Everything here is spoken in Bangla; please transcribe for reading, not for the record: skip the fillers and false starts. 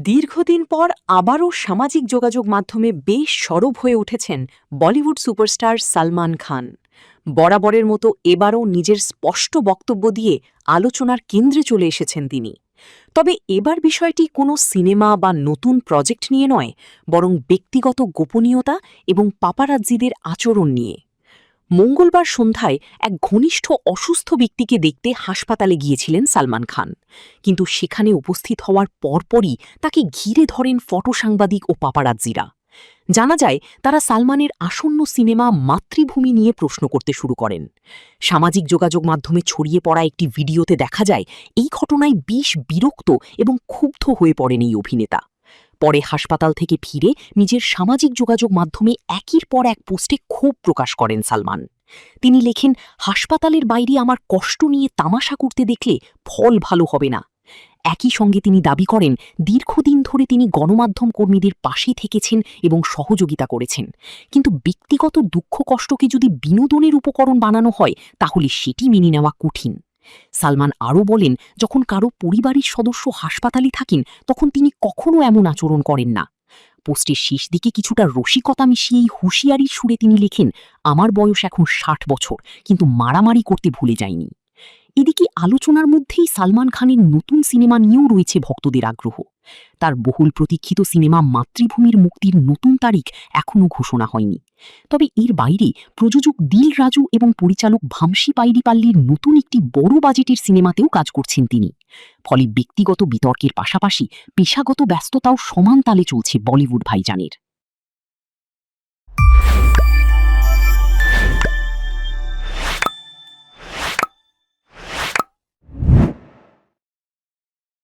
দীর্ঘদিন পর আবারও সামাজিক যোগাযোগ মাধ্যমে বেশ সরব হয়ে উঠেছেন বলিউড সুপারস্টার সালমান খান। বরাবরের মতো এবারও নিজের স্পষ্ট বক্তব্য দিয়ে আলোচনার কেন্দ্রে চলে এসেছেন তিনি। তবে এবার বিষয়টি কোনো সিনেমা বা নতুন প্রজেক্ট নিয়ে নয়, বরং ব্যক্তিগত গোপনীয়তা এবং পাপারাজ্জিদের আচরণ নিয়ে। মঙ্গলবার সন্ধ্যায় এক ঘনিষ্ঠ অসুস্থ ব্যক্তিকে দেখতে হাসপাতালে গিয়েছিলেন সালমান খান, কিন্তু সেখানে উপস্থিত হওয়ার পরপরই তাকে ঘিরে ধরেন ফটো সাংবাদিক ও পাপারাজ্জিরা। জানা যায় তারা সালমানের আসন্ন সিনেমা মাতৃভূমি নিয়ে প্রশ্ন করতে শুরু করেন। সামাজিক যোগাযোগ মাধ্যমে ছড়িয়ে পড়া একটি ভিডিওতে দেখা যায় এই ঘটনায় বেশ বিরক্ত এবং ক্ষুব্ধ হয়ে পড়েন এই অভিনেতা। পরে হাসপাতাল থেকে ফিরে নিজের সামাজিক যোগাযোগ মাধ্যমে একের পর এক পোস্টে ক্ষোভ প্রকাশ করেন সালমান। তিনি লেখেন, হাসপাতালের বাইরে আমার কষ্ট নিয়ে তামাশা করতে দেখলে ফল ভালো হবে না। একই সঙ্গে তিনি দাবি করেন, দীর্ঘদিন ধরে তিনি গণমাধ্যম কর্মীদের পাশে থেকেছেন এবং সহযোগিতা করেছেন, কিন্তু ব্যক্তিগত দুঃখ কষ্টকে যদি বিনোদনের উপকরণ বানানো হয় তাহলে সেটি মেনে নেওয়া কঠিন। সালমান আরও বলেন, যখন কারো পরিবারের সদস্য হাসপাতালে থাকেন তখন তিনি কখনো এমন আচরণ করেন না। পোস্টের শেষ দিকে কিছুটা রসিকতা মিশিয়েই হুঁশিয়ারির সুরে তিনি লেখেন, আমার বয়স এখন ৬০ বছর, কিন্তু মারামারি করতে ভুলে যায়নি। এদিকে আলোচনার মধ্যেই সালমান খানের নতুন সিনেমা নিয়েও রয়েছে ভক্তদের আগ্রহ। তার বহুল প্রতীক্ষিত সিনেমা মাতৃভূমির মুক্তির নতুন তারিখ এখনও ঘোষণা হয়নি। তবে এর বাইরে প্রযোজক দিল রাজু এবং পরিচালক ভামসি পাইডিপাল্লির নতুন একটি বড় বাজেটের সিনেমাতেও কাজ করছেন তিনি। ফলে ব্যক্তিগত বিতর্কের পাশাপাশি পেশাগত ব্যস্ততাও সমান তালে চলছে বলিউড ভাইজানের।